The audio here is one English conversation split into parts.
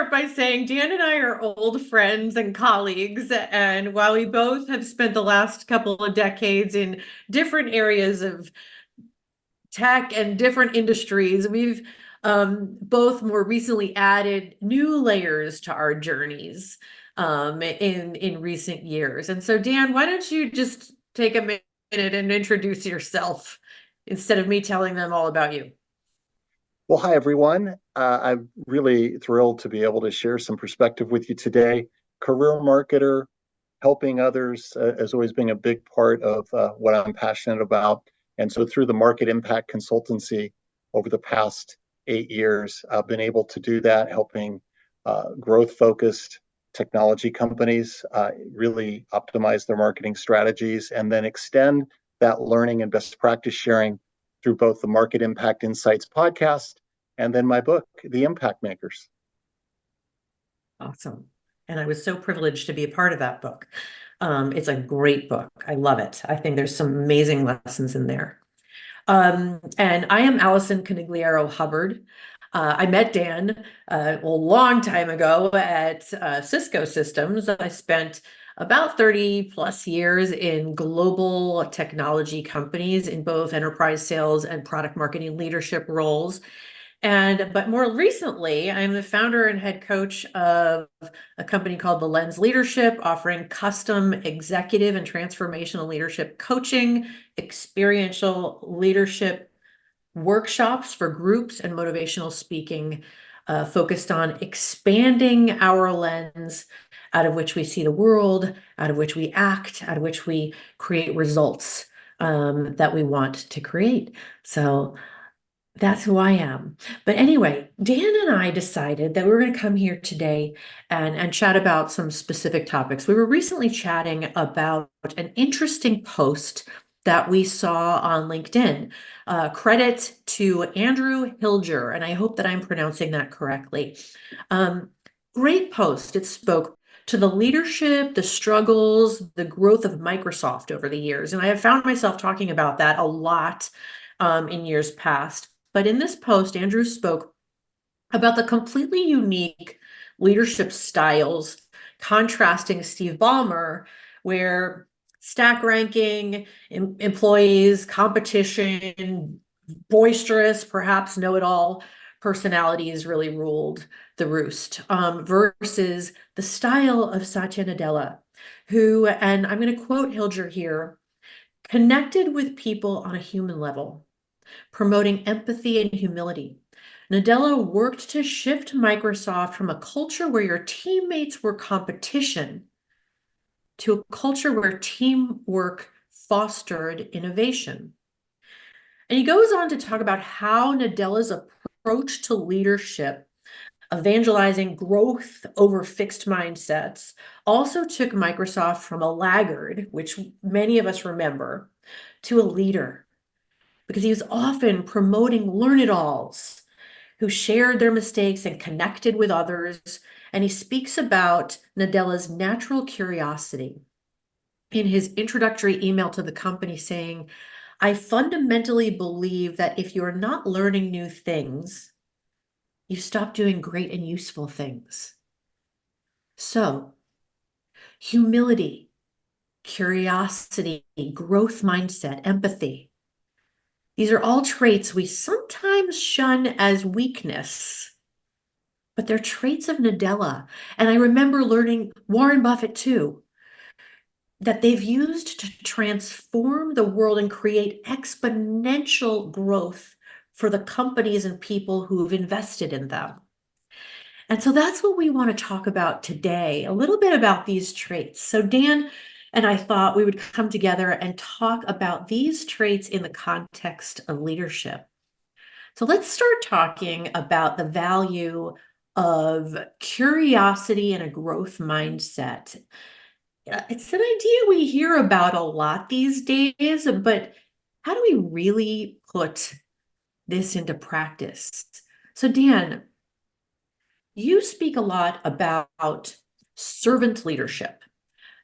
start by saying Dan and I are old friends and colleagues. And while we both have spent the last couple of decades in different areas of tech and different industries, we've both more recently added new layers to our journeys in recent years. And so, Dan, why don't you just take a minute and introduce yourself instead of me telling them all about you? Well, hi, everyone. I'm really thrilled to be able to share some perspective with you today. Career marketer, helping others has always been a big part of what I'm passionate about. And so, through the market impact consultancy over the past 8 years, I've been able to do that, helping growth focused technology companies really optimize their marketing strategies and then extend that learning and best practice sharing through both the Market Impact Insights podcast and then my book, The Impact Makers. Awesome. And I was so privileged to be a part of that book. It's a great book. I love it. I think there's some amazing lessons in there. And I am Allison Conigliaro-Hubbard. I met Dan a long time ago at Cisco Systems. I spent about 30 plus years in global technology companies in both enterprise sales and product marketing leadership roles. But more recently, I'm the founder and head coach of a company called The Lens Leadership, offering custom executive and transformational leadership coaching, experiential leadership workshops for groups, and motivational speaking, focused on expanding our lens out of which we see the world, out of which we act, out of which we create results that we want to create. So that's who I am. But anyway, Dan and I decided that we were going to come here today and chat about some specific topics. We were recently chatting about an interesting post that we saw on LinkedIn. Credit to Andrew Hilger, and I hope that I'm pronouncing that correctly. Great post. It spoke to the leadership, the struggles, the growth of Microsoft over the years. And I have found myself talking about that a lot in years past. But in this post, Andrew spoke about the completely unique leadership styles, contrasting Steve Ballmer, where stack ranking, employees, competition, boisterous, perhaps know-it-all personalities really ruled the roost, versus the style of Satya Nadella, who, and I'm going to quote Hilger here, connected with people on a human level, promoting empathy and humility. Nadella worked to shift Microsoft from a culture where your teammates were competition to a culture where teamwork fostered innovation. And he goes on to talk about how Nadella's approach to leadership, evangelizing growth over fixed mindsets, also took Microsoft from a laggard, which many of us remember, to a leader, because he was often promoting learn-it-alls who shared their mistakes and connected with others. And he speaks about Nadella's natural curiosity in his introductory email to the company, saying, I fundamentally believe that if you're not learning new things, you stop doing great and useful things. So, humility, curiosity, growth mindset, empathy. These are all traits we sometimes shun as weakness, but they're traits of Nadella. And I remember learning Warren Buffett too, that they've used to transform the world and create exponential growth for the companies and people who've invested in them. And so that's what we want to talk about today, a little bit about these traits. So Dan and I thought we would come together and talk about these traits in the context of leadership. So let's start talking about the value of curiosity and a growth mindset. It's an idea we hear about a lot these days, but how do we really put this into practice? So Dan, you speak a lot about servant leadership.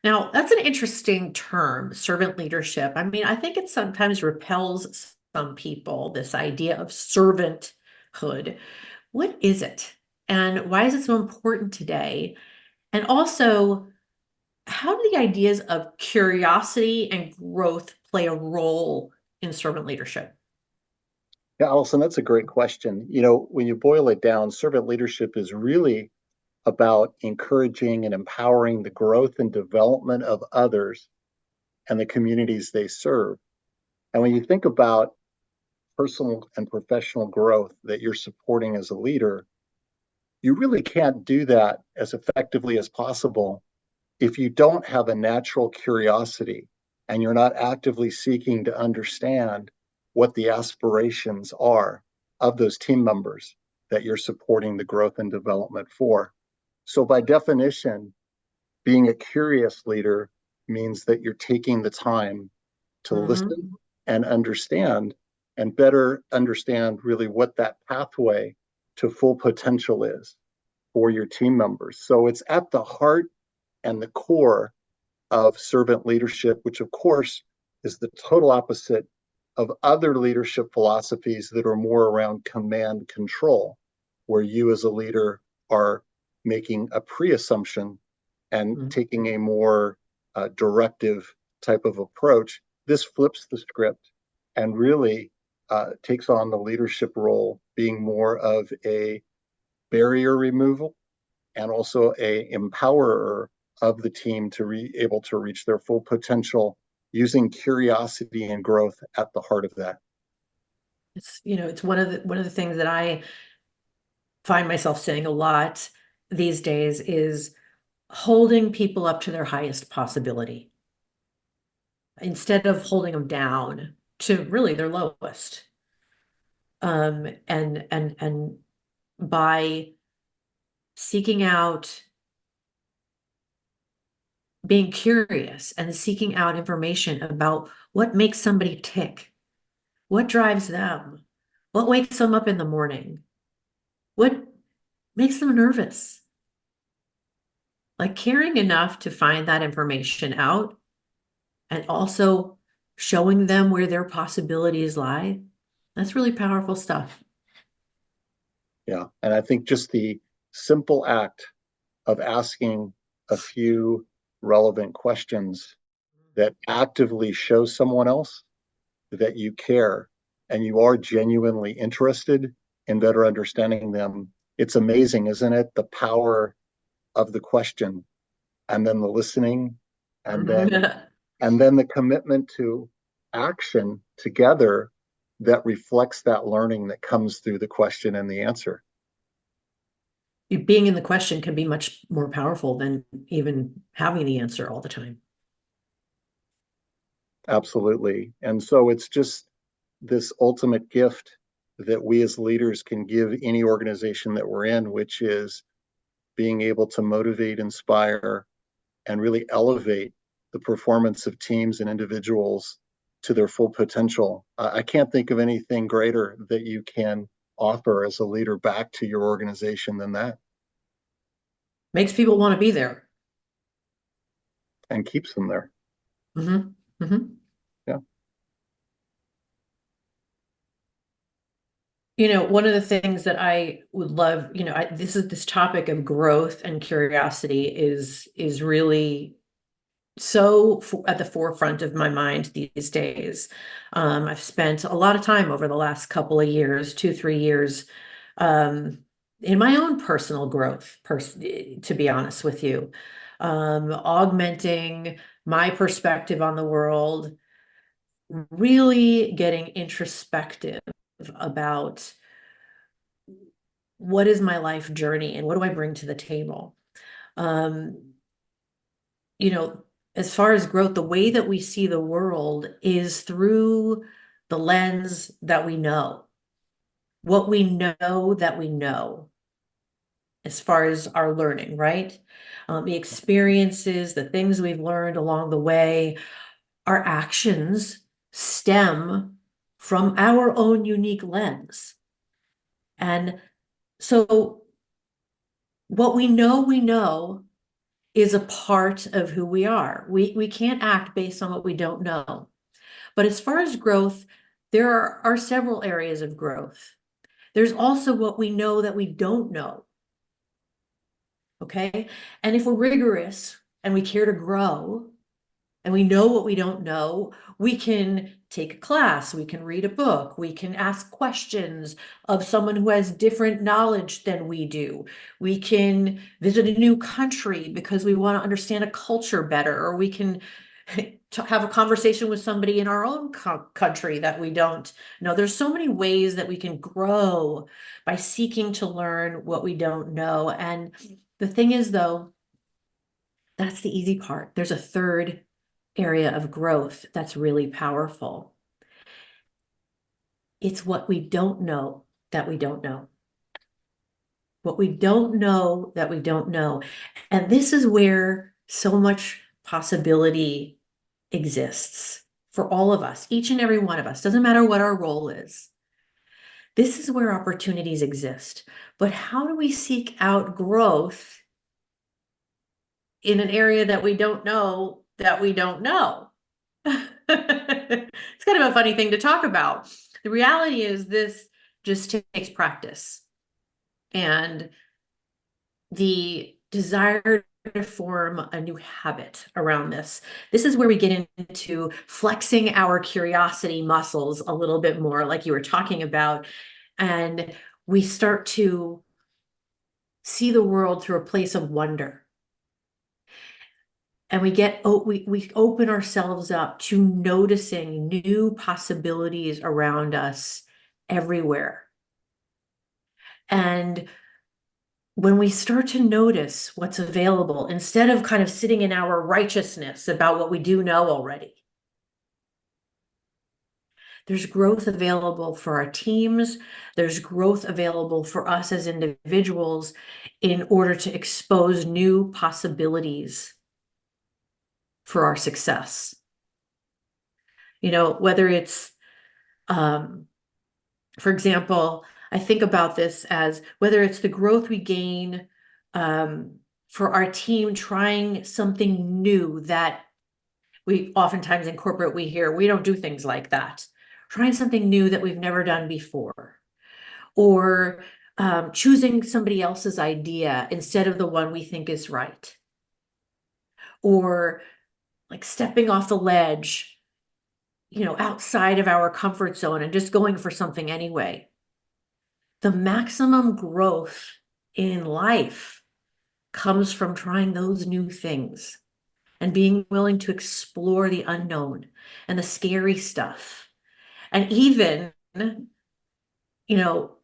Now, that's an interesting term, servant leadership. I mean, I think it sometimes repels some people, this idea of servanthood. What is it? And why is it so important today? And also, how do the ideas of curiosity and growth play a role in servant leadership? Yeah, Allison, that's a great question. You know, when you boil it down, servant leadership is really about encouraging and empowering the growth and development of others and the communities they serve. And when you think about personal and professional growth that you're supporting as a leader, you really can't do that as effectively as possible if you don't have a natural curiosity and you're not actively seeking to understand what the aspirations are of those team members that you're supporting the growth and development for. So, by definition, being a curious leader means that you're taking the time to Mm-hmm. listen and understand and better understand really what that pathway to full potential is for your team members. So it's at the heart and the core of servant leadership, which of course is the total opposite of other leadership philosophies that are more around command control, where you as a leader are making a pre assumption and taking a more directive type of approach. This flips the script and really takes on the leadership role, being more of a barrier removal and also a empowerer of the team to be able to reach their full potential using curiosity and growth at the heart of that. It's one of the things that I find myself saying a lot these days is holding people up to their highest possibility instead of holding them down to really their lowest. And by seeking out, being curious and seeking out information about what makes somebody tick, what drives them, what wakes them up in the morning, what makes them nervous. Like caring enough to find that information out and also showing them where their possibilities lie. That's really powerful stuff. Yeah. And I think just the simple act of asking a few relevant questions that actively show someone else that you care and you are genuinely interested in better understanding them. It's amazing, isn't it? The power of the question and then the listening and then Mhm. and then the commitment to action together that reflects that learning that comes through the question and the answer. Being in the question can be much more powerful than even having the answer all the time. Absolutely. And so it's just this ultimate gift that we as leaders can give any organization that we're in, which is being able to motivate, inspire, and really elevate the performance of teams and individuals to their full potential. I can't think of anything greater that you can offer as a leader back to your organization than that, Makes people want to be there. and keeps them there. Hmm. Hmm. Yeah. One of the things that I would love, this topic of growth and curiosity is really so at the forefront of my mind these days. I've spent a lot of time over the last couple of years, 2, 3 years, um, in my own personal growth, to be honest with you, augmenting my perspective on the world, really getting introspective about what is my life journey and what do I bring to the table. Um, you know, as far as growth, the way that we see the world is through the lens that we know, what we know that we know, as far as our learning, right? The experiences, the things we've learned along the way, our actions stem from our own unique lens. And so what we know is a part of who we are. We can't act based on what we don't know. But as far as growth, there are several areas of growth. There's also what we know that we don't know. okay? And if we're rigorous and we care to grow, and we know what we don't know, we can take a class, we can read a book, we can ask questions of someone who has different knowledge than we do. We can visit a new country because we want to understand a culture better, or we can have a conversation with somebody in our own country that we don't know. There's so many ways that we can grow by seeking to learn what we don't know. And the thing is, though, that's the easy part. There's a third area of growth that's really powerful. It's what we don't know that we don't know. What we don't know that we don't know. And this is where so much possibility exists for all of us, each and every one of us. Doesn't matter what our role is. This is where opportunities exist. But how do we seek out growth in an area that we don't know that we don't know? It's kind of a funny thing to talk about. The reality is this just takes practice and the desire to form a new habit around this. This is where we get into flexing our curiosity muscles a little bit more, like you were talking about, and we start to see the world through a place of wonder. And we open ourselves up to noticing new possibilities around us everywhere. And when we start to notice what's available, instead of kind of sitting in our righteousness about what we do know already, there's growth available for our teams. There's growth available for us as individuals in order to expose new possibilities for our success. You know, whether it's, for example, I think about this as whether it's the growth we gain for our team trying something new that we oftentimes in corporate, we hear, we don't do things like that. Trying something new that we've never done before. Or choosing somebody else's idea instead of the one we think is right. Or like stepping off the ledge, you know, outside of our comfort zone and just going for something anyway. The maximum growth in life comes from trying those new things and being willing to explore the unknown and the scary stuff. And even, you know,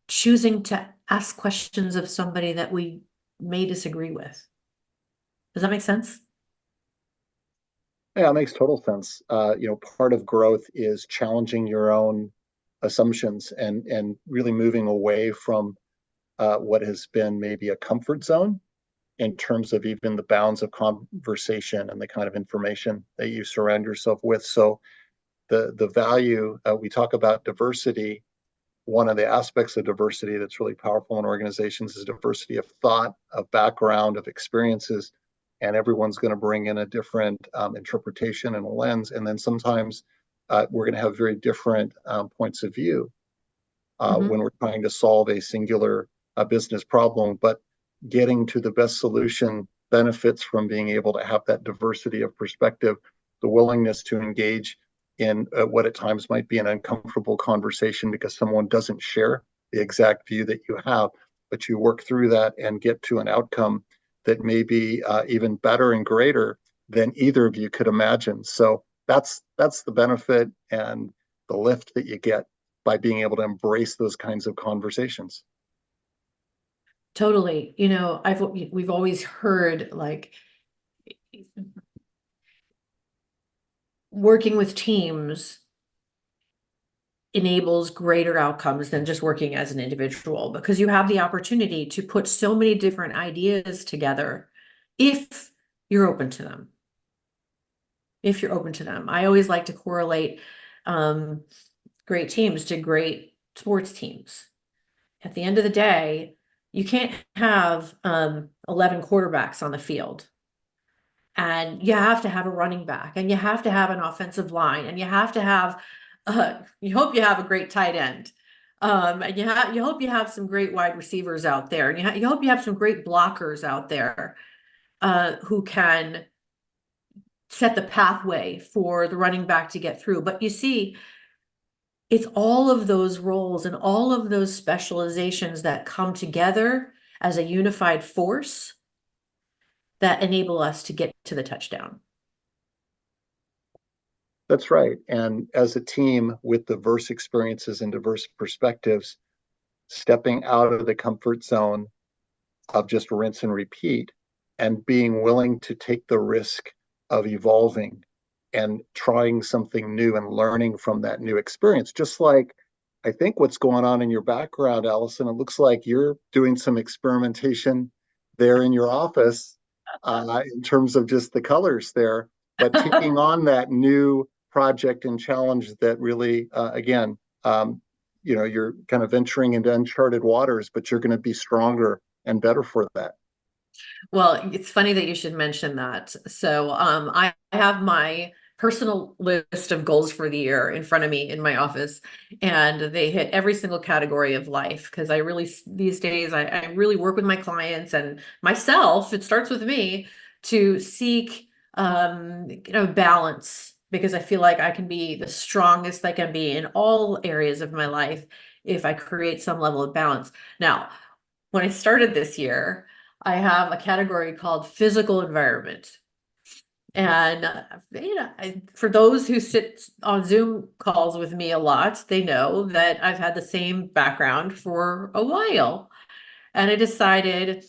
choosing to ask questions of somebody that we may disagree with. Does that make sense? Yeah, it makes total sense. Part of growth is challenging your own assumptions and really moving away from what has been maybe a comfort zone in terms of even the bounds of conversation and the kind of information that you surround yourself with. So the value we talk about diversity. One of the aspects of diversity that's really powerful in organizations is diversity of thought, of background, of experiences, and everyone's going to bring in a different interpretation and a lens. And then sometimes we're going to have very different points of view when we're trying to solve a singular business problem. But getting to the best solution benefits from being able to have that diversity of perspective, the willingness to engage in what at times might be an uncomfortable conversation because someone doesn't share the exact view that you have, but you work through that and get to an outcome that may be even better and greater than either of you could imagine. So that's the benefit and the lift that you get by being able to embrace those kinds of conversations. Totally. You know, we've always heard like working with teams enables greater outcomes than just working as an individual because you have the opportunity to put so many different ideas together if you're open to them. If you're open to them. I always like to correlate great teams to great sports teams. At the end of the day, you can't have 11 quarterbacks on the field. And you have to have a running back, and you have to have an offensive line, and you have to have, you hope you have a great tight end. And you hope you have some great wide receivers out there, and you hope you have some great blockers out there who can set the pathway for the running back to get through. But you see, it's all of those roles and all of those specializations that come together as a unified force that enable us to get to the touchdown. That's right. And as a team with diverse experiences and diverse perspectives, stepping out of the comfort zone of just rinse and repeat and being willing to take the risk of evolving and trying something new and learning from that new experience. Just like I think what's going on in your background, Allison, it looks like you're doing some experimentation there in your office in terms of just the colors there, but taking on that new project and challenge that really, again, you're kind of venturing into uncharted waters, but you're going to be stronger and better for that. Well, it's funny that you should mention that. So, I have my personal list of goals for the year in front of me in my office, and they hit every single category of life because I really, these days, I really work with my clients and myself. It starts with me to seek, balance because I feel like I can be the strongest I can be in all areas of my life if I create some level of balance. Now, when I started this year, I have a category called physical environment. And for those who sit on Zoom calls with me a lot, they know that I've had the same background for a while. And I decided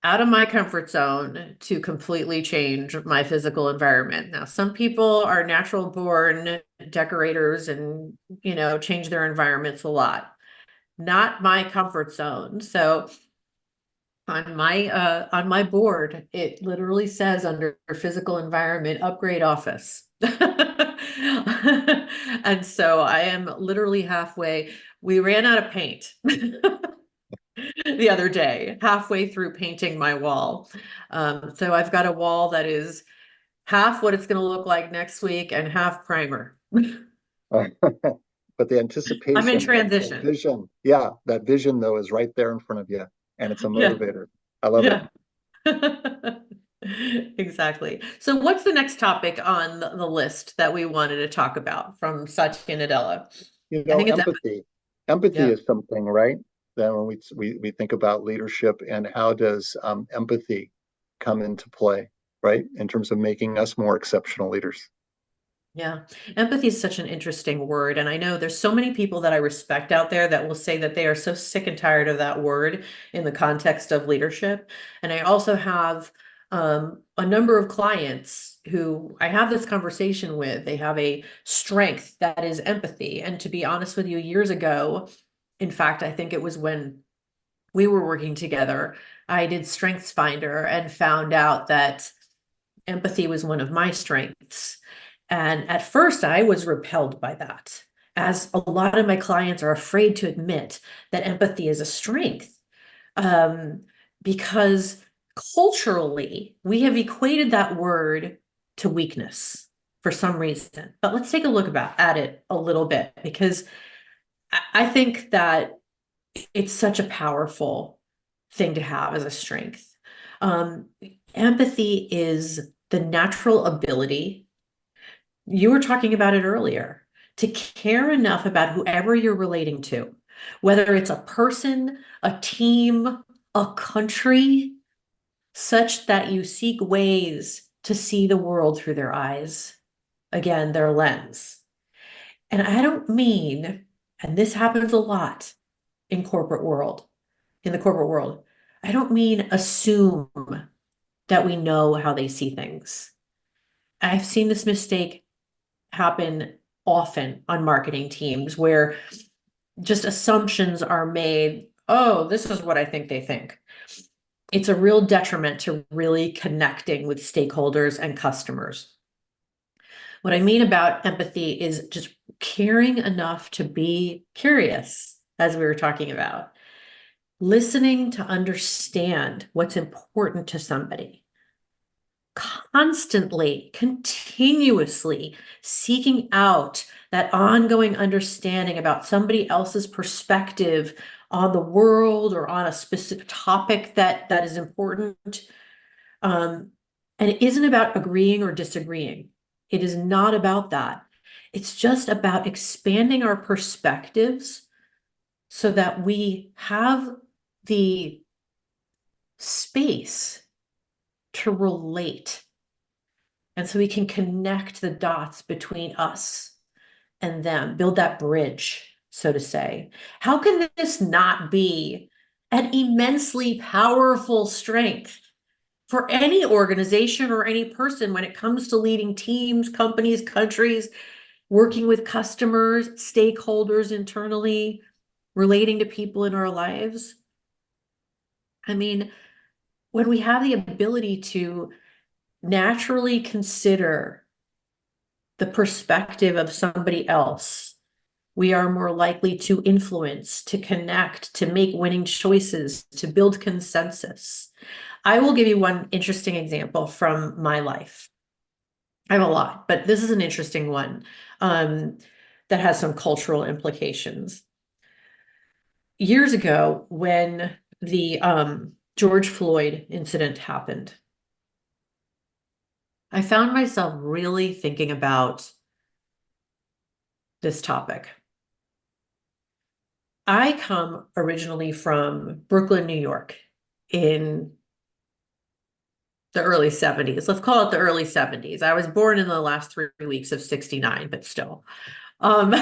out of my comfort zone to completely change my physical environment. Now, some people are natural born decorators and, change their environments a lot. Not my comfort zone. So on my board, it literally says under physical environment, upgrade office. And so I am literally halfway. We ran out of paint the other day, halfway through painting my wall. So I've got a wall that is half what it's going to look like next week and half primer. But the I'm in anticipation, that transition. vision, yeah, that vision though is right there in front of you, and it's a Yeah. motivator. I love it. Yeah. Exactly. So what's the next topic on the list that we wanted to talk about from Satya Nadella? I think it's Empathy. Empathy yeah. is something, right? Then when we think about leadership and how does empathy come into play, right? In terms of making us more exceptional leaders. Yeah. Empathy is such an interesting word. And I know there's so many people that I respect out there that will say that they are so sick and tired of that word in the context of leadership. And I also have a number of clients who I have this conversation with. They have a strength that is empathy. And to be honest with you, years ago, in fact, I think it was when we were working together, I did Strengths Finder and found out that empathy was one of my strengths. And at first, I was repelled by that, as a lot of my clients are afraid to admit that empathy is a strength. Um, because culturally, we have equated that word to weakness for some reason. But let's take a look at it a little bit, because I think that it's such a powerful thing to have as a strength. Um, Empathy is the natural ability, you were talking about it earlier, to care enough about whoever you're relating to, whether it's a person, a team, a country, such that you seek ways to see the world through their eyes, again, their lens. And I don't mean, and this happens a lot in corporate world, in the corporate world, I don't mean assume that we know how they see things. I've seen this mistake happen often on marketing teams where just assumptions are made. Oh, this is what I think they think. It's a real detriment to really connecting with stakeholders and customers. What I mean about empathy is just caring enough to be curious, as we were talking about, listening to understand what's important to somebody, constantly, continuously seeking out that ongoing understanding about somebody else's perspective on the world or on a specific topic that is important. And it isn't about agreeing or disagreeing. It is not about that. It's just about expanding our perspectives so that we have the space to relate. And so we can connect the dots between us and them, build that bridge, so to say. How can this not be an immensely powerful strength for any organization or any person when it comes to leading teams, companies, countries, working with customers, stakeholders internally, relating to people in our lives? I mean, when we have the ability to naturally consider the perspective of somebody else, we are more likely to influence, to connect, to make winning choices, to build consensus. I will give you one interesting example from my life. I have a lot, but this is an interesting one that has some cultural implications. Years ago, when the George Floyd incident happened, I found myself really thinking about this topic. I come originally from Brooklyn, New York, in the early 70s. Let's call it the early 70s. I was born in the last 3 weeks of 69, but still. Um,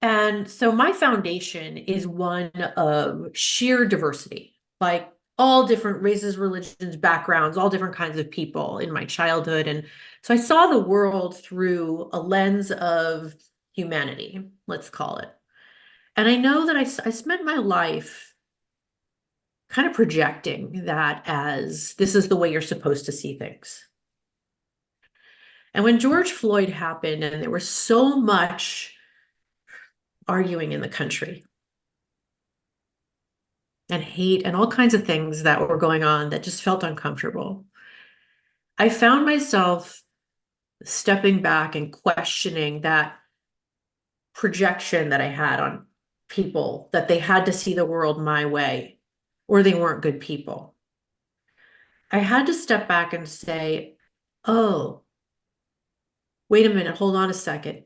and so my foundation is one of sheer diversity, like all different races, religions, backgrounds, all different kinds of people in my childhood. And so I saw the world through a lens of humanity, let's call it. And I know that I spent my life kind of projecting that as this is the way you're supposed to see things. And when George Floyd happened, and there was so much arguing in the country and hate and all kinds of things that were going on that just felt uncomfortable, I found myself stepping back and questioning that projection that I had on people, that they had to see the world my way or they weren't good people. I had to step back and say, oh, wait a minute, hold on a second.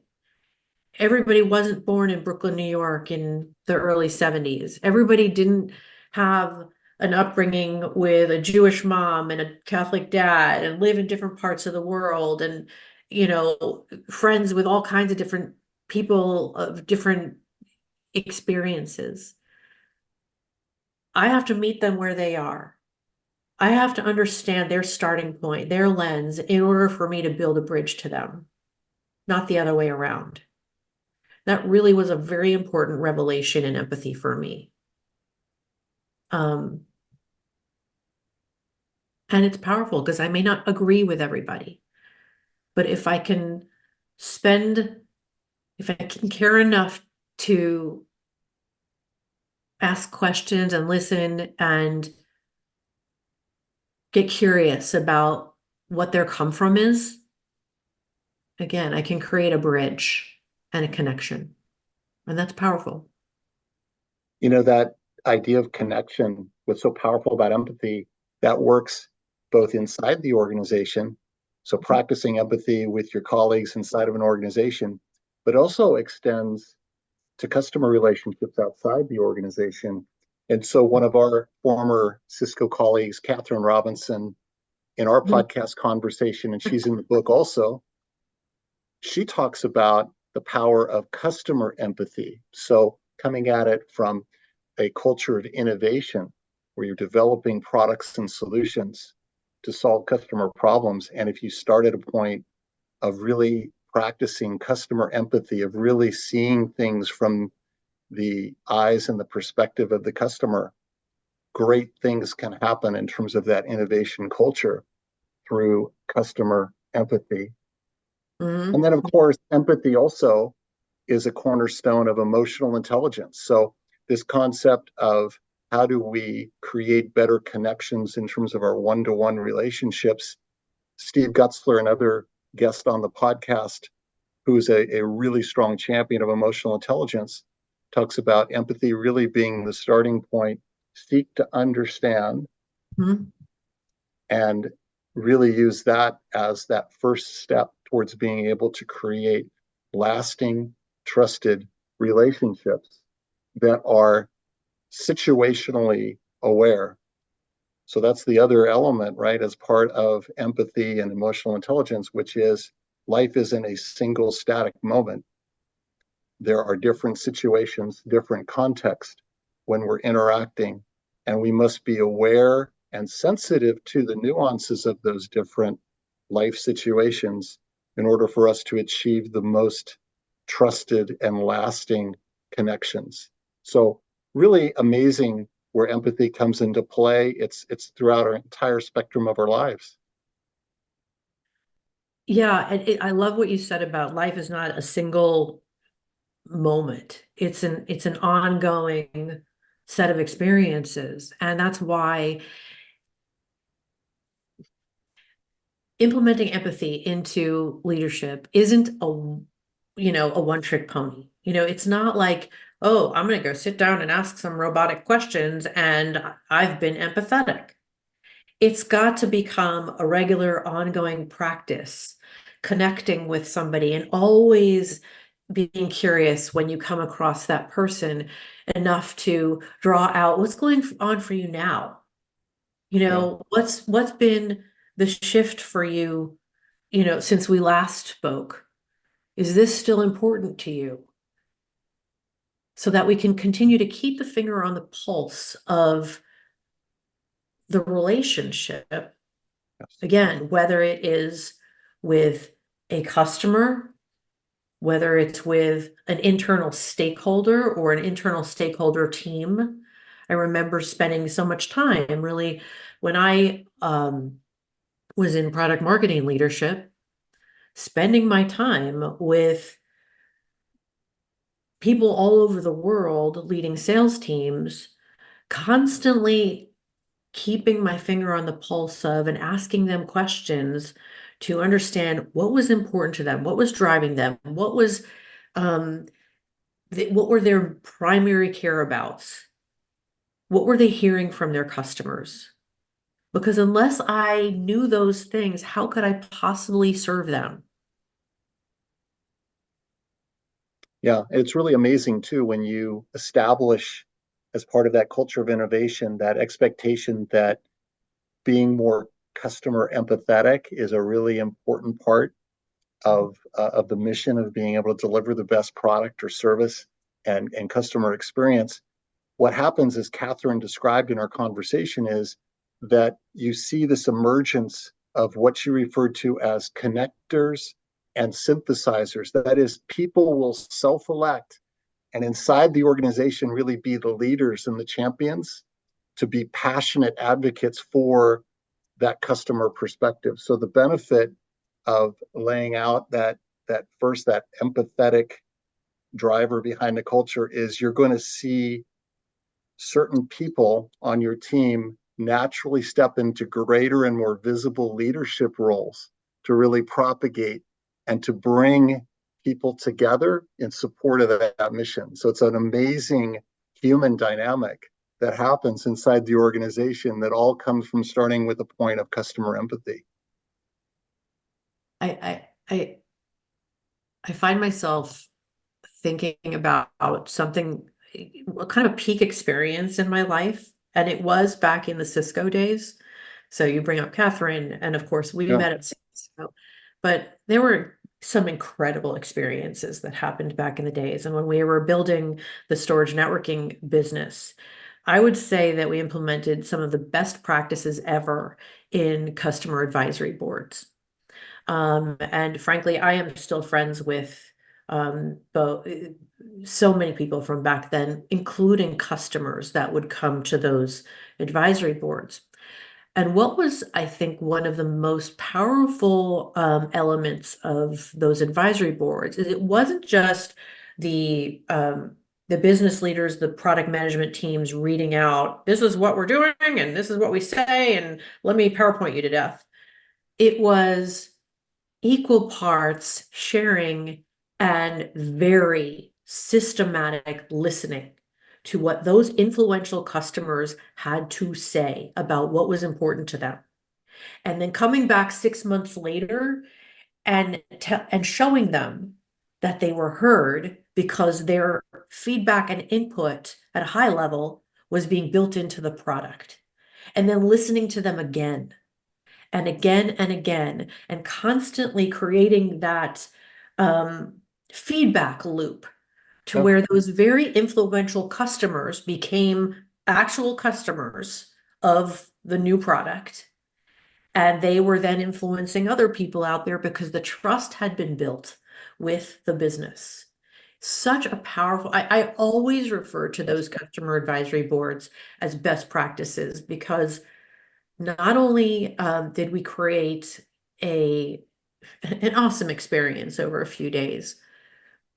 Everybody wasn't born in Brooklyn, New York in the early 70s. Everybody didn't have an upbringing with a Jewish mom and a Catholic dad and live in different parts of the world and, friends with all kinds of different people of different experiences. I have to meet them where they are. I have to understand their starting point, their lens, in order for me to build a bridge to them, not the other way around. That really was a very important revelation and empathy for me. And it's powerful because I may not agree with everybody, but if I can care enough to ask questions and listen and get curious about what their come from is, again, I can create a bridge and a connection. And that's powerful. That idea of connection, what's so powerful about empathy, that works both inside the organization. So practicing empathy with your colleagues inside of an organization, but also extends to customer relationships outside the organization. And so one of our former Cisco colleagues, Catherine Robinson, in our podcast conversation, and she's in the book also, she talks about the power of customer empathy. So coming at it from a culture of innovation where you're developing products and solutions to solve customer problems. And if you start at a point of really practicing customer empathy, of really seeing things from the eyes and the perspective of the customer, great things can happen in terms of that innovation culture through customer empathy. And then, of course, empathy also is a cornerstone of emotional intelligence. So this concept of how do we create better connections in terms of our one-to-one relationships. Steve Gutzler, another guest on the podcast, who's a really strong champion of emotional intelligence, talks about empathy really being the starting point. Seek to understand and really use that as that first step towards being able to create lasting, trusted relationships that are situationally aware. So that's the other element, right, as part of empathy and emotional intelligence, which is life isn't a single static moment. There are different situations, different contexts when we're interacting, and we must be aware and sensitive to the nuances of those different life situations in order for us to achieve the most trusted and lasting connections. So really amazing where empathy comes into play. It's throughout our entire spectrum of our lives. Yeah, and I love what you said about life is not a single moment. It's an ongoing set of experiences. And that's why implementing empathy into leadership isn't a one-trick pony. It's not like, oh, I'm going to go sit down and ask some robotic questions and I've been empathetic. It's got to become a regular ongoing practice, connecting with somebody and always being curious when you come across that person enough to draw out what's going on for you now. Yeah. What's been the shift for you, since we last spoke? Is this still important to you? So that we can continue to keep the finger on the pulse of the relationship. Yes. Again, whether it is with a customer, whether it's with an internal stakeholder or an internal stakeholder team. I remember spending so much time really when I was in product marketing leadership, spending my time with people all over the world leading sales teams, constantly keeping my finger on the pulse of and asking them questions to understand what was important to them, what was driving them, um, what were their primary care abouts, what were they hearing from their customers? Because unless I knew those things, how could I possibly serve them? Yeah, it's really amazing too when you establish as part of that culture of innovation that expectation that being more customer empathetic is a really important part of the mission of being able to deliver the best product or service and customer experience. What happens, as Catherine described in our conversation, is that you see this emergence of what she referred to as connectors and synthesizers. That is, people will self elect and inside the organization really be the leaders and the champions to be passionate advocates for that customer perspective. So the benefit of laying out that empathetic driver behind the culture is you're going to see certain people on your team naturally step into greater and more visible leadership roles to really propagate and to bring people together in support of that mission. So it's an amazing human dynamic that happens inside the organization that all comes from starting with a point of customer empathy. I I I, I find myself thinking about something, a kind of peak experience in my life, and it was back in the Cisco days. So you bring up Catherine, and of course we Yeah. met at Cisco, but there were some incredible experiences that happened back in the days. And when we were building the storage networking business, I would say that we implemented some of the best practices ever in customer advisory boards. And frankly, I am still friends with both so many people from back then, including customers that would come to those advisory boards. And what was, I think, one of the most powerful elements of those advisory boards is it wasn't just the the business leaders, the product management teams reading out, this is what we're doing and this is what we say, and let me PowerPoint you to death. It was equal parts sharing and very systematic listening to what those influential customers had to say about what was important to them. And then coming back 6 months later and showing them that they were heard because their feedback and input at a high level was being built into the product. And then listening to them again and again and again, and constantly creating that feedback loop to Yep. where those very influential customers became actual customers of the new product. And they were then influencing other people out there because the trust had been built with the business. Such a powerful, I always refer to those customer advisory boards as best practices because not only did we create an awesome experience over a few days,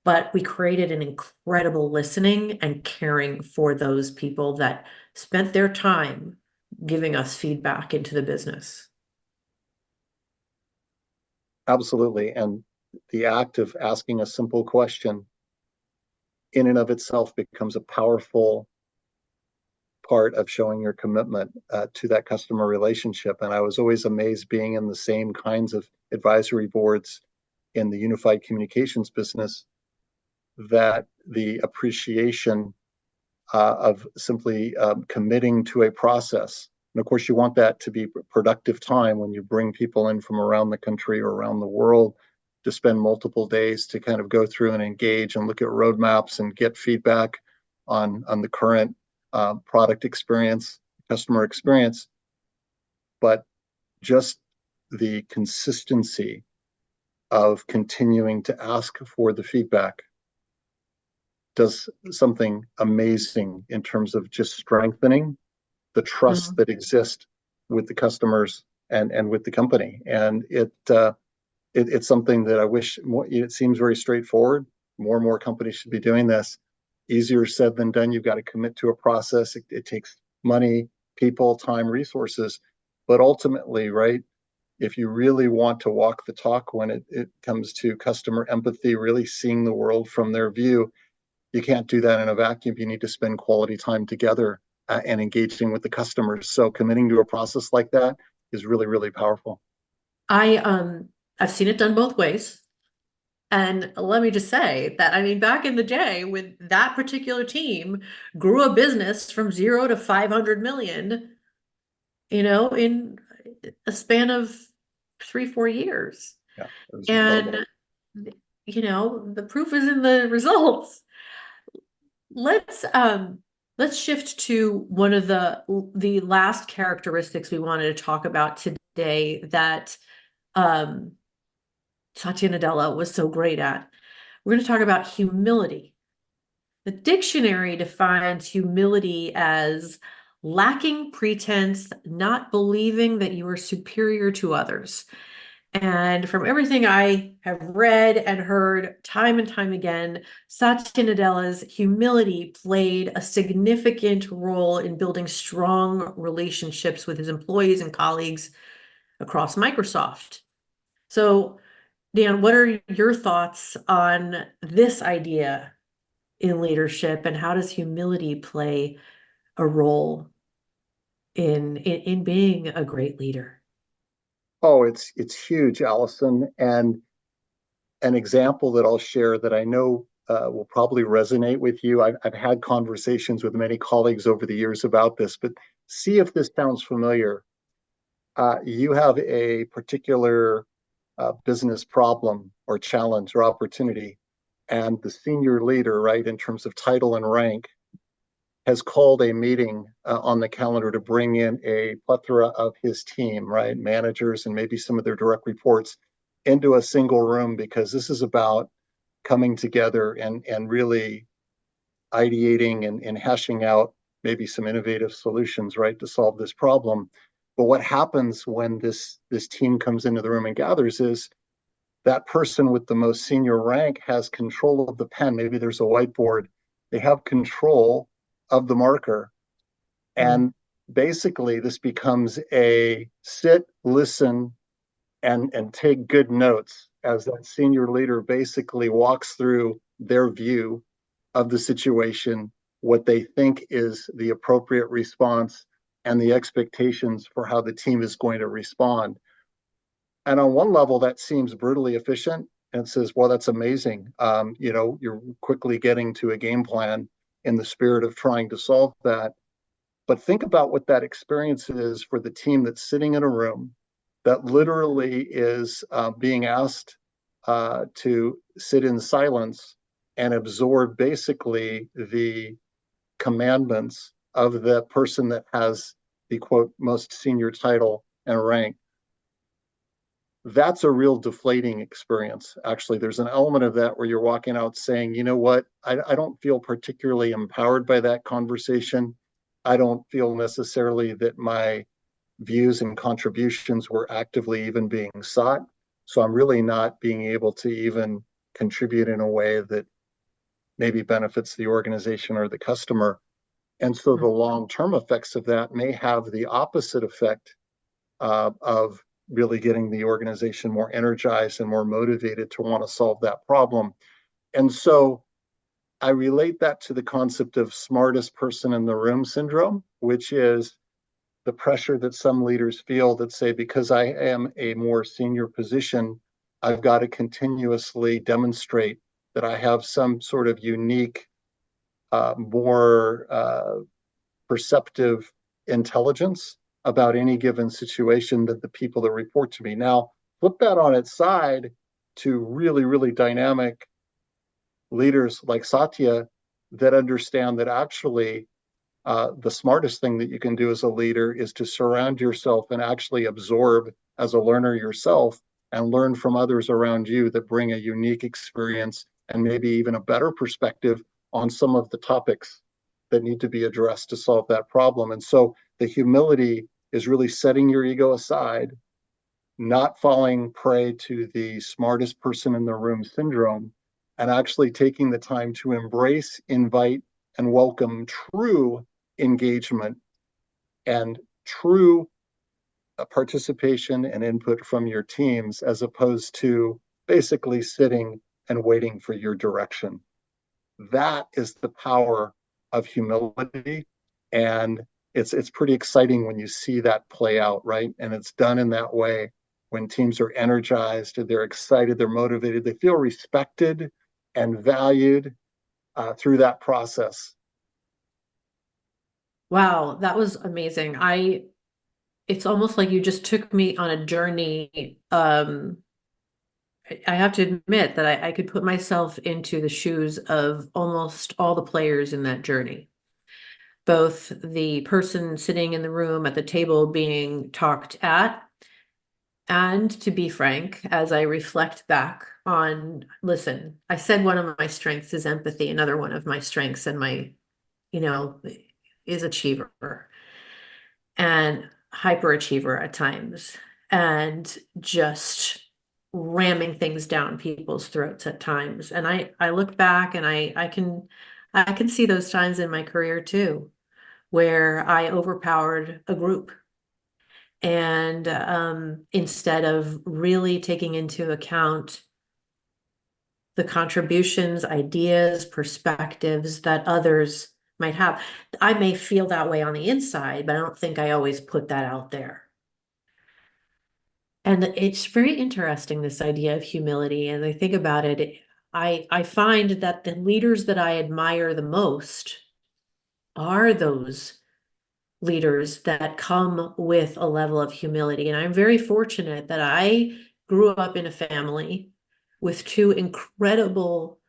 but we created an incredible listening and caring for those people that spent their time giving us feedback into the business. Absolutely. And the act of asking a simple question in and of itself becomes a powerful part of showing your commitment to that customer relationship. And I was always amazed being in the same kinds of advisory boards in the unified communications business that the appreciation of simply committing to a process. And of course, you want that to be productive time when you bring people in from around the country or around the world to spend multiple days to kind of go through and engage and look at roadmaps and get feedback on the current product experience, customer experience. But just the consistency of continuing to ask for the feedback does something amazing in terms of just strengthening the trust Mhm. that exists with the customers and with the company. And it's something that I wish more, it seems very straightforward. More and more companies should be doing this. Easier said than done. You've got to commit to a process. It takes money, people, time, resources. But ultimately, right, if you really want to walk the talk when it comes to customer empathy, really seeing the world from their view, you can't do that in a vacuum. You need to spend quality time together and engaging with the customers. So committing to a process like that is really, really powerful. I've seen it done both ways. And let me just say that, I mean, back in the day when that particular team grew a business from 0 to 500 million, in a span of 3, 4 years. Yeah, it was incredible. And, the proof is in the results. Let's let's shift to one of the last characteristics we wanted to talk about today that um Satya Nadella was so great at. We're going to talk about humility. The dictionary defines humility as lacking pretense, not believing that you are superior to others. And from everything I have read and heard time and time again, Satya Nadella's humility played a significant role in building strong relationships with his employees and colleagues across Microsoft. So, Dan, what are your thoughts on this idea in leadership, and how does humility play a role in being a great leader? Oh, it's huge, Allison. And an example that I'll share that I know will probably resonate with you. I've had conversations with many colleagues over the years about this, but see if this sounds familiar. You have a particular business problem or challenge or opportunity, and the senior leader, right, in terms of title and rank, has called a meeting on the calendar to bring in a plethora of his team, right, managers and maybe some of their direct reports into a single room because this is about coming together and really ideating and hashing out maybe some innovative solutions, right, to solve this problem. But what happens when this team comes into the room and gathers is that person with the most senior rank has control of the pen. Maybe there's a whiteboard, they have control of the marker. Mm. And basically, this becomes a sit, listen, and take good notes as that senior leader basically walks through their view of the situation, what they think is the appropriate response, and the expectations for how the team is going to respond. And on one level, that seems brutally efficient and says, well, that's amazing. You're quickly getting to a game plan in the spirit of trying to solve that. But think about what that experience is for the team that's sitting in a room that literally is being asked to sit in silence and absorb basically the commandments of the person that has the quote most senior title and rank. That's a real deflating experience. Actually, there's an element of that where you're walking out saying, you know what, I don't feel particularly empowered by that conversation. I don't feel necessarily that my views and contributions were actively even being sought. So I'm really not being able to even contribute in a way that maybe benefits the organization or the customer. And so the long-term effects of that may have the opposite effect of really getting the organization more energized and more motivated to want to solve that problem. And so I relate that to the concept of smartest person in the room syndrome, which is the pressure that some leaders feel that say, because I am a more senior position, I've got to continuously demonstrate that I have some sort of unique, more perceptive intelligence about any given situation that the people that report to me. Now, flip that on its side to really, really dynamic leaders like Satya that understand that actually the smartest thing that you can do as a leader is to surround yourself and actually absorb as a learner yourself and learn from others around you that bring a unique experience and maybe even a better perspective on some of the topics that need to be addressed to solve that problem. And so the humility is really setting your ego aside, not falling prey to the smartest person in the room syndrome, and actually taking the time to embrace, invite, and welcome true engagement and true participation and input from your teams, as opposed to basically sitting and waiting for your direction. That is the power of humility. And it's pretty exciting when you see that play out, right? And it's done in that way when teams are energized, they're excited, they're motivated, they feel respected and valued through that process. Wow, that was amazing. It's almost like you just took me on a journey. I have to admit that I could put myself into the shoes of almost all the players in that journey. Both the person sitting in the room at the table being talked at, and to be frank, as I reflect back on, listen, I said one of my strengths is empathy, another one of my strengths and my, you know, is achiever and hyperachiever at times, and just ramming things down people's throats at times. And I look back and I can see those times in my career too, where I overpowered a group. And instead of really taking into account the contributions, ideas, perspectives that others might have. I may feel that way on the inside, but I don't think I always put that out there. And it's very interesting, this idea of humility. And I think about it, I find that the leaders that I admire the most are those leaders that come with a level of humility. And I'm very fortunate that I grew up in a family with two incredible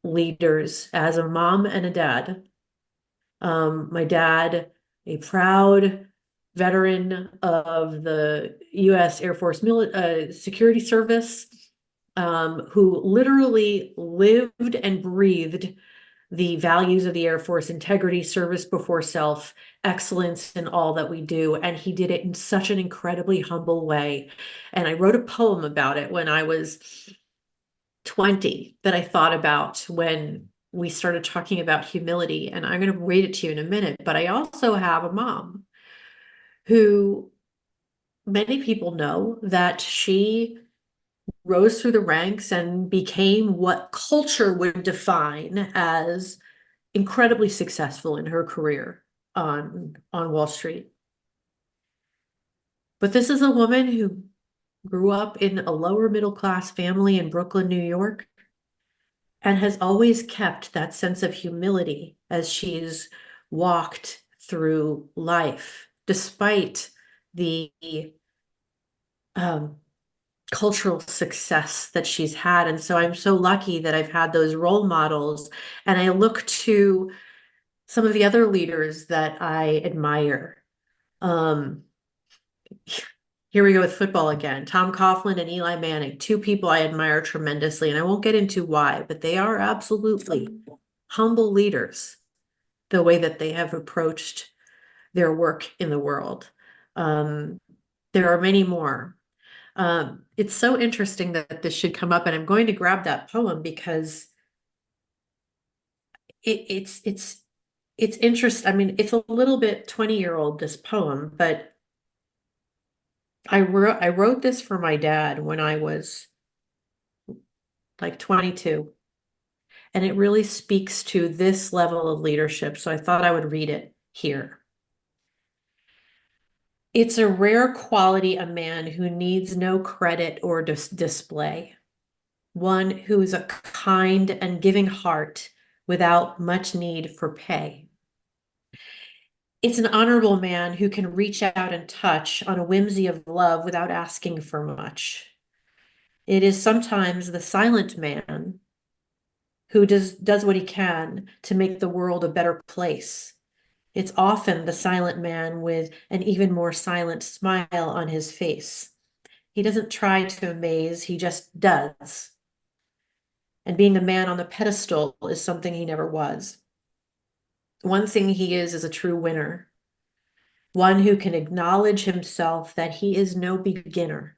leaders as a mom and a dad. My dad, a proud veteran of the U.S. Air Force Security Service, who literally lived and breathed the values of the Air Force: integrity, service before self, excellence in all that we do. And he did it in such an incredibly humble way. And I wrote a poem about it when I was 20 that I thought about when we started talking about humility, and I'm going to read it to you in a minute, but I also have a mom who many people know that she rose through the ranks and became what culture would define as incredibly successful in her career on Wall Street. But this is a woman who grew up in a lower middle class family in Brooklyn, New York, and has always kept that sense of humility as she's walked through life, despite the um, cultural success that she's had. And so I'm so lucky that I've had those role models. And I look to some of the other leaders that I admire. Um, Here we go with football again. Tom Coughlin and Eli Manning, two people I admire tremendously. And I won't get into why, but they are absolutely humble leaders, the way that they have approached their work in the world. Um, there are many more. It's so interesting that this should come up, and I'm going to grab that poem because it's interesting. I mean, it's a little bit 20-year-old, this poem, but I wrote this for my dad when I was like 22, and it really speaks to this level of leadership. So I thought I would read it here. It's a rare quality, a man who needs no credit or display, one who is a kind and giving heart without much need for pay. It's an honorable man who can reach out and touch on a whimsy of love without asking for much. It is sometimes the silent man who does what he can to make the world a better place. It's often the silent man with an even more silent smile on his face. He doesn't try to amaze, he just does. And being a man on the pedestal is something he never was. One thing he is a true winner, one who can acknowledge himself that he is no beginner.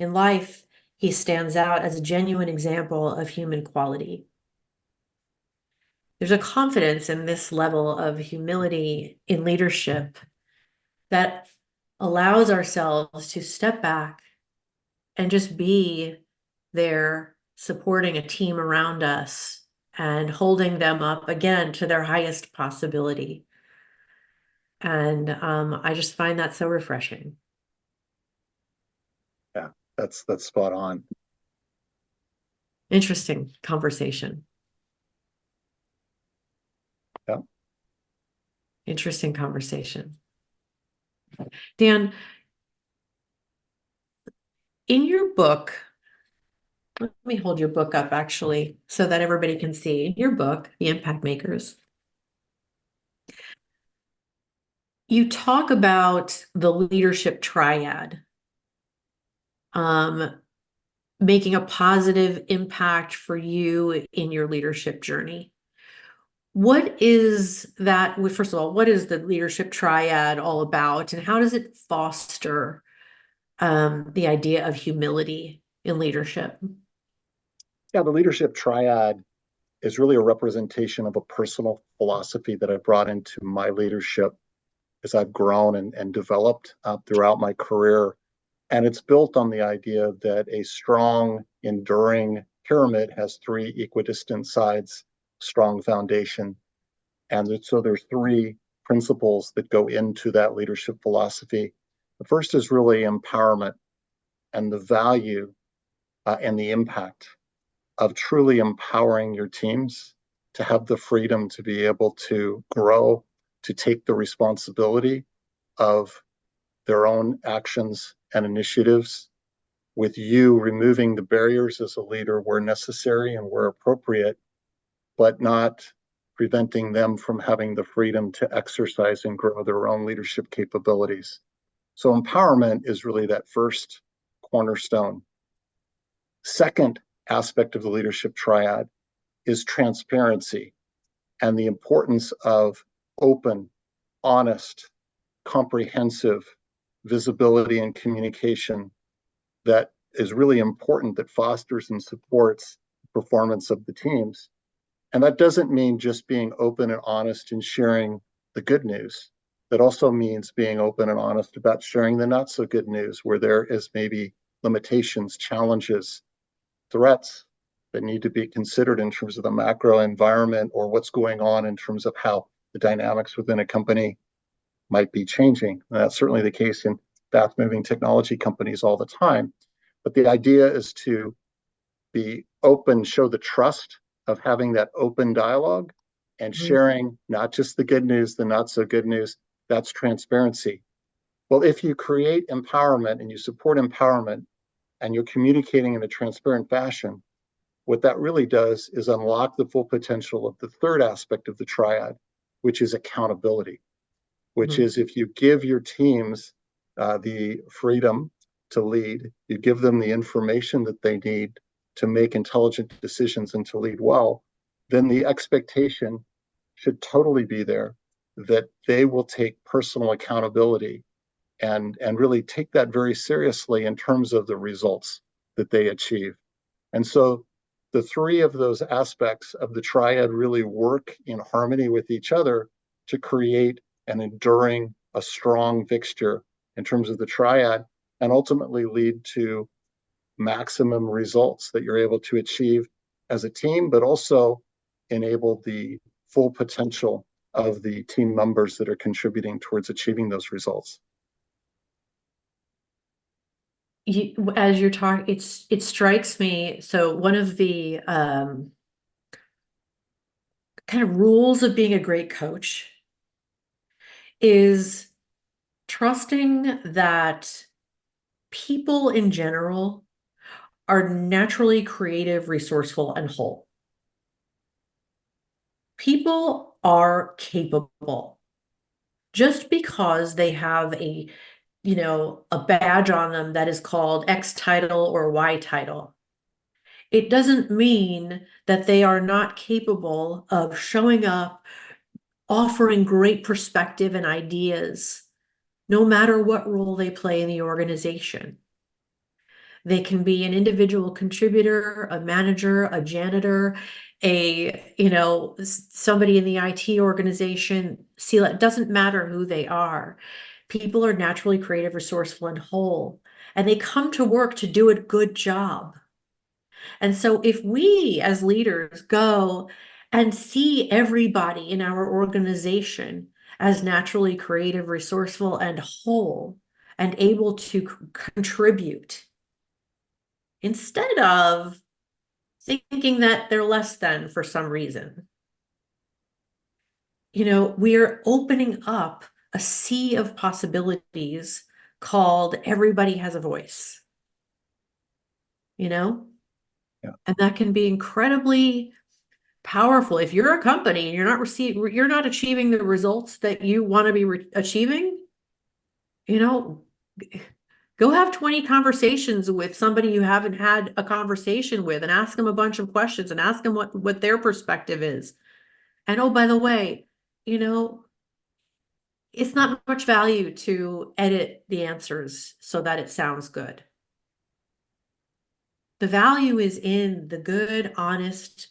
In life, he stands out as a genuine example of human quality. There's a confidence in this level of humility in leadership that allows ourselves to step back and just be there supporting a team around us and holding them up again to their highest possibility. And I just find that so refreshing. Yeah, that's spot on. Interesting conversation. Yeah. Interesting conversation. Dan, in your book, let me hold your book up actually so that everybody can see. In your book, The Impact Makers, you talk about the leadership triad, um, making a positive impact for you in your leadership journey. What is that? First of all, what is the leadership triad all about, and how does it foster the idea of humility in leadership? Yeah, the leadership triad is really a representation of a personal philosophy that I brought into my leadership as I've grown and developed throughout my career. And it's built on the idea that a strong, enduring pyramid has three equidistant sides, strong foundation. And so there's three principles that go into that leadership philosophy. The first is really empowerment and the value and the impact of truly empowering your teams to have the freedom to be able to grow, to take the responsibility of their own actions and initiatives, with you removing the barriers as a leader where necessary and where appropriate, but not preventing them from having the freedom to exercise and grow their own leadership capabilities. So empowerment is really that first cornerstone. Second aspect of the leadership triad is transparency and the importance of open, honest, comprehensive visibility and communication that is really important, that fosters and supports the performance of the teams. And that doesn't mean just being open and honest and sharing the good news. That also means being open and honest about sharing the not so good news, where there is maybe limitations, challenges, threats that need to be considered in terms of the macro environment or what's going on in terms of how the dynamics within a company might be changing. And that's certainly the case in fast moving technology companies all the time. But the idea is to be open, show the trust of having that open dialogue and sharing not just the good news, the not so good news. That's transparency. Well, if you create empowerment and you support empowerment and you're communicating in a transparent fashion, what that really does is unlock the full potential of the third aspect of the triad, which is accountability, which is if you give your teams the freedom to lead, you give them the information that they need to make intelligent decisions and to lead well, then the expectation should totally be there that they will take personal accountability and really take that very seriously in terms of the results that they achieve. And so the three of those aspects of the triad really work in harmony with each other to create an enduring, a strong fixture in terms of the triad, and ultimately lead to maximum results that you're able to achieve as a team, but also enable the full potential of the team members that are contributing towards achieving those results. As you're talking, it strikes me. So one of the kind of rules of being a great coach is trusting that people in general are naturally creative, resourceful, and whole. People are capable. Just because they have a badge on them that is called X title or Y title, it doesn't mean that they are not capable of showing up, offering great perspective and ideas, no matter what role they play in the organization. They can be an individual contributor, a manager, a janitor, somebody in the IT organization. See, it doesn't matter who they are. People are naturally creative, resourceful, and whole, and they come to work to do a good job. And so if we as leaders go and see everybody in our organization as naturally creative, resourceful, and whole, and able to contribute, instead of thinking that they're less than for some reason, we're opening up a sea of possibilities called everybody has a voice, Yeah. and that can be incredibly powerful. If you're a company and you're not achieving the results that you want to be achieving, go have 20 conversations with somebody you haven't had a conversation with, and ask them a bunch of questions and ask them what their perspective is. And oh, by the way, it's not much value to edit the answers so that it sounds good. The value is in the good, honest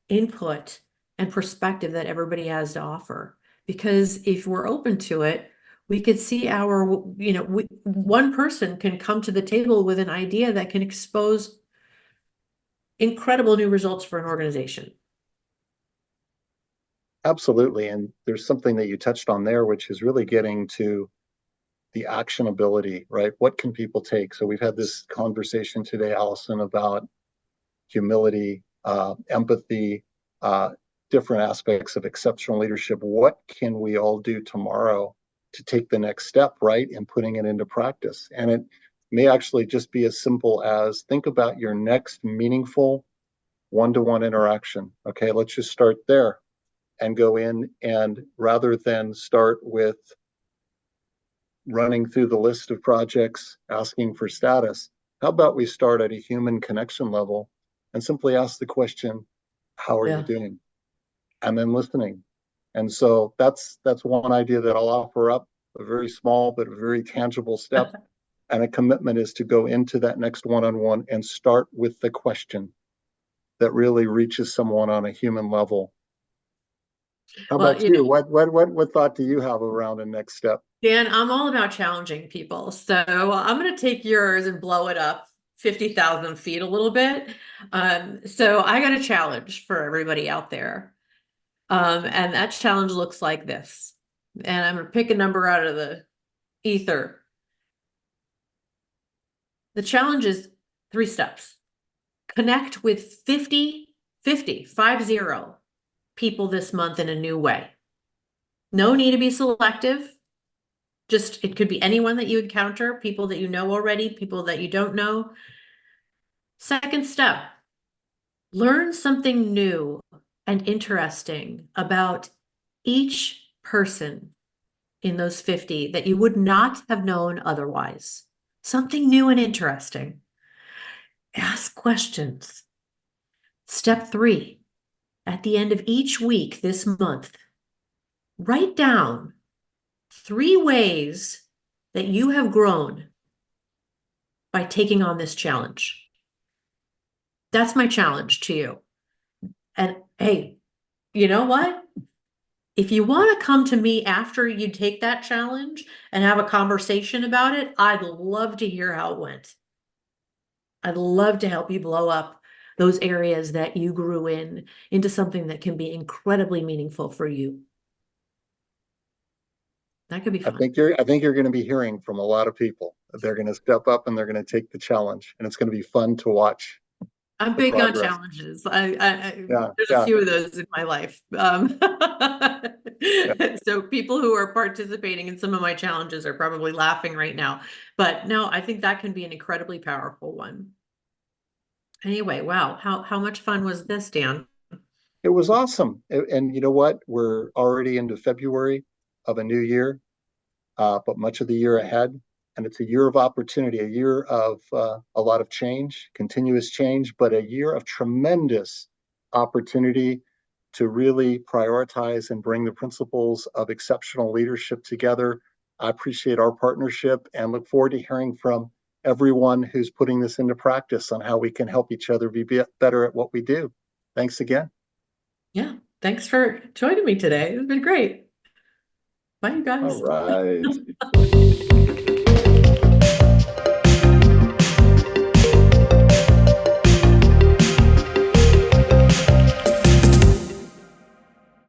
input and perspective that everybody has to offer. Because if we're open to it, we could see one person can come to the table with an idea that can expose incredible new results for an organization. Absolutely. And there's something that you touched on there, which is really getting to the actionability, right? What can people take? So we've had this conversation today, Allison, about humility, empathy, different aspects of exceptional leadership. What can we all do tomorrow to take the next step, right, in putting it into practice? And it may actually just be as simple as think about your next meaningful one-to-one interaction. Okay, let's just start there and go in, and rather than start with running through the list of projects, asking for status, how about we start at a human connection level and simply ask the question, how are you doing? And then listening. And so that's one idea that I'll offer up, a very small but very tangible step. And a commitment is to go into that next one-on-one and start with the question. that really reaches someone on a human level. How Well, about you? What thought do you have around a next step? Dan, I'm all about challenging people. So I'm going to take yours and blow it up 50,000 feet a little bit. So I got a challenge for everybody out there. And that challenge looks like this. And I'm going to pick a number out of the ether. The challenge is 3 steps. Connect with 50 people this month in a new way. No need to be selective. Just, it could be anyone that you encounter, people that you know already, people that you don't know. Second step, learn something new and interesting about each person in those 50 that you would not have known otherwise. Something new and interesting. Ask questions. Step 3, at the end of each week this month, write down 3 ways that you have grown by taking on this challenge. That's my challenge to you. And hey, you know what? If you want to come to me after you take that challenge and have a conversation about it, I'd love to hear how it went. I'd love to help you blow up those areas that you grew in into something that can be incredibly meaningful for you. That could be I fun. think you're going to be hearing from a lot of people. They're going to step up and they're going to take the challenge, and it's going to be fun to watch I'm the big on progress. challenges. Yeah, There's a yeah, few of those in my life. yeah. So people who are participating in some of my challenges are probably laughing right now. But no, I think that can be an incredibly powerful one. Anyway, wow, how much fun was this, Dan? It was awesome. And you know what? We're already into February of a new year, but much of the year ahead. And it's a year of opportunity, a year of a lot of change, continuous change, but a year of tremendous opportunity to really prioritize and bring the principles of exceptional leadership together. I appreciate our partnership and look forward to hearing from everyone who's putting this into practice on how we can help each other be better at what we do. Thanks again. Yeah, thanks for joining me today. It's been great. Bye, you All guys. right.